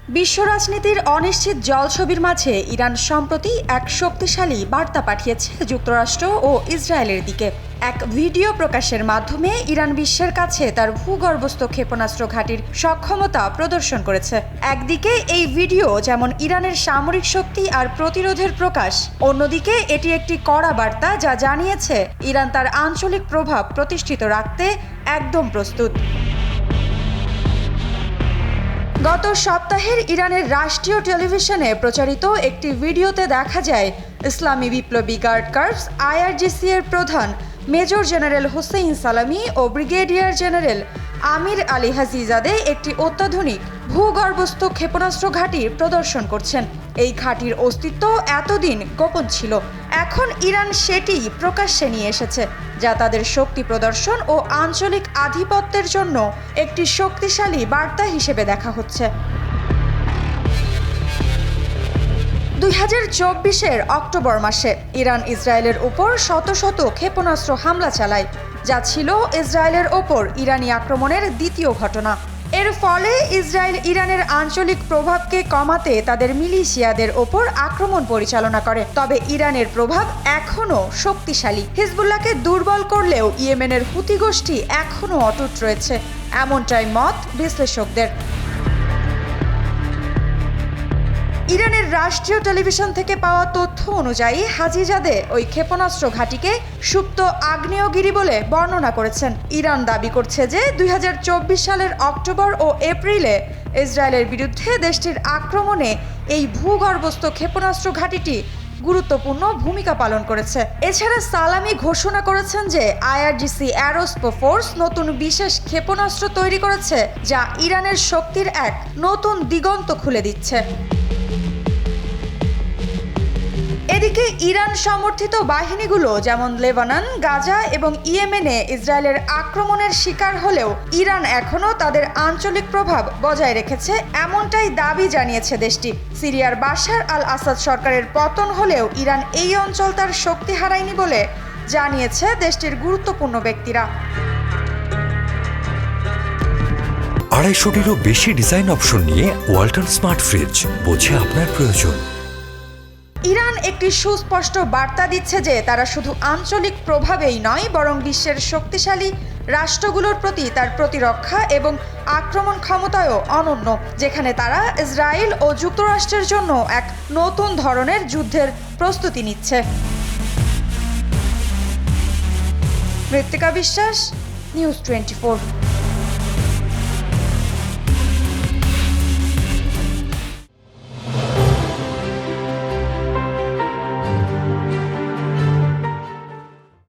বিশ্ব রাজনীতির অনিশ্চিত জলছবির মাঝে ইরান সম্প্রতি এক শক্তিশালী বার্তা পাঠিয়েছে যুক্তরাষ্ট্র ও ইসরায়েলের দিকে। এক ভিডিও প্রকাশের মাধ্যমে ইরান বিশ্বের কাছে তার ভূগর্ভস্থ ক্ষেপণাস্ত্র ঘাঁটির সক্ষমতা প্রদর্শন করেছে। একদিকে এই ভিডিও যেমন ইরানের সামরিক শক্তি আর প্রতিরোধের প্রকাশ, অন্যদিকে এটি একটি কড়া বার্তা যা জানিয়েছে ইরান তার আঞ্চলিক প্রভাব প্রতিষ্ঠিত রাখতে একদম প্রস্তুত। গত সপ্তাহের ইরানের রাষ্ট্রীয় টেলিভিশনে প্রচারিত একটি ভিডিওতে দেখা যায় ইসলামী বিপ্লবী গার্ড কর্পস IRGC এর প্রধান মেজর জেনারেল হুসেইন সালামি ও ব্রিগেডিয়ার জেনারেল আমির আলী হাজিজাদে একটি অত্যাধুনিক ভূগর্ভস্থ ক্ষেপণাস্ত্র ঘাঁটি প্রদর্শন করছেন। এই ঘাঁটির অস্তিত্ব এতদিন গোপন ছিল, এখন ইরান সেটি প্রকাশ্যে নিয়ে এসেছে, যা তাদের শক্তি প্রদর্শন ও আঞ্চলিক আধিপত্যের জন্য একটি শক্তিশালী বার্তা হিসেবে দেখা হচ্ছে। 2024-এর অক্টোবর মাসে ইরান ইসরায়েলের উপর শত শত ক্ষেপণাস্ত্র হামলা চালায়, যা ছিল ইসরায়েলের ওপর ইরানি আক্রমণের দ্বিতীয় ঘটনা। এর ফলে ইসরায়েল ইরানের আঞ্চলিক প্রভাবকে কমাতে তাদের মিলিশিয়াদের ওপর আক্রমণ পরিচালনা করে। তবে ইরানের প্রভাব এখনও শক্তিশালী। হিজবুল্লাহকে দুর্বল করলেও ইয়েমেনের হুতি গোষ্ঠী এখনও অটুট রয়েছে, এমনটাই মত বিশ্লেষকদের। ইরানের রাষ্ট্রীয় টেলিভিশন থেকে পাওয়া তথ্য অনুযায়ী হাজিজাদে ওই ক্ষেপণাস্ত্র ঘাঁটিকে সুপ্ত আগ্নেয়গিরি বলে বর্ণনা করেছেন। ইরান দাবি করছে যে 2024 সালের অক্টোবর ও এপ্রিলে ইসরায়েলের বিরুদ্ধে দেশটির আক্রমণে এই ভূগর্ভস্থ ক্ষেপণাস্ত্র ঘাঁটিটি গুরুত্বপূর্ণ ভূমিকা পালন করেছে। এছাড়া সালামি ঘোষণা করেছেন যে IRGC অ্যারোস্পেস নতুন বিশেষ ক্ষেপণাস্ত্র তৈরি করেছে, যা ইরানের শক্তির এক নতুন দিগন্ত খুলে দিচ্ছে। এদিকে ইরান সমর্থিত বাহিনীগুলো যেমন লেবানন, গাজা এবং ইয়েমেনে ইসরায়েলের আক্রমণের শিকার হলেও ইরান এখনও তাদের আঞ্চলিক প্রভাব বজায় রেখেছে, এমনটাই দাবি জানিয়েছে দেশটি। সিরিয়ার বাশার আল আসাদ সরকারের পতন হলেও ইরান এই অঞ্চল তার শক্তি হারায়নি বলে জানিয়েছে দেশটির গুরুত্বপূর্ণ ব্যক্তিরা। 250-টিরও বেশি ডিজাইন অপশন নিয়ে ওয়ালটন স্মার্ট ফ্রিজ, বোঝে আপনার প্রয়োজন। ইরান একটি সুস্পষ্ট বার্তা দিচ্ছে যে তারা শুধু আঞ্চলিক প্রভাবেই নয়, বরং বিশ্বের শক্তিশালী রাষ্ট্রগুলোর প্রতি তার প্রতিরক্ষা এবং আক্রমণ ক্ষমতায়ও অনন্য, যেখানে তারা ইসরায়েল ও যুক্তরাষ্ট্রের জন্য এক নতুন ধরনের যুদ্ধের প্রস্তুতি নিচ্ছে। মৃত্তিকা বিশ্বাস, নিউজ 24।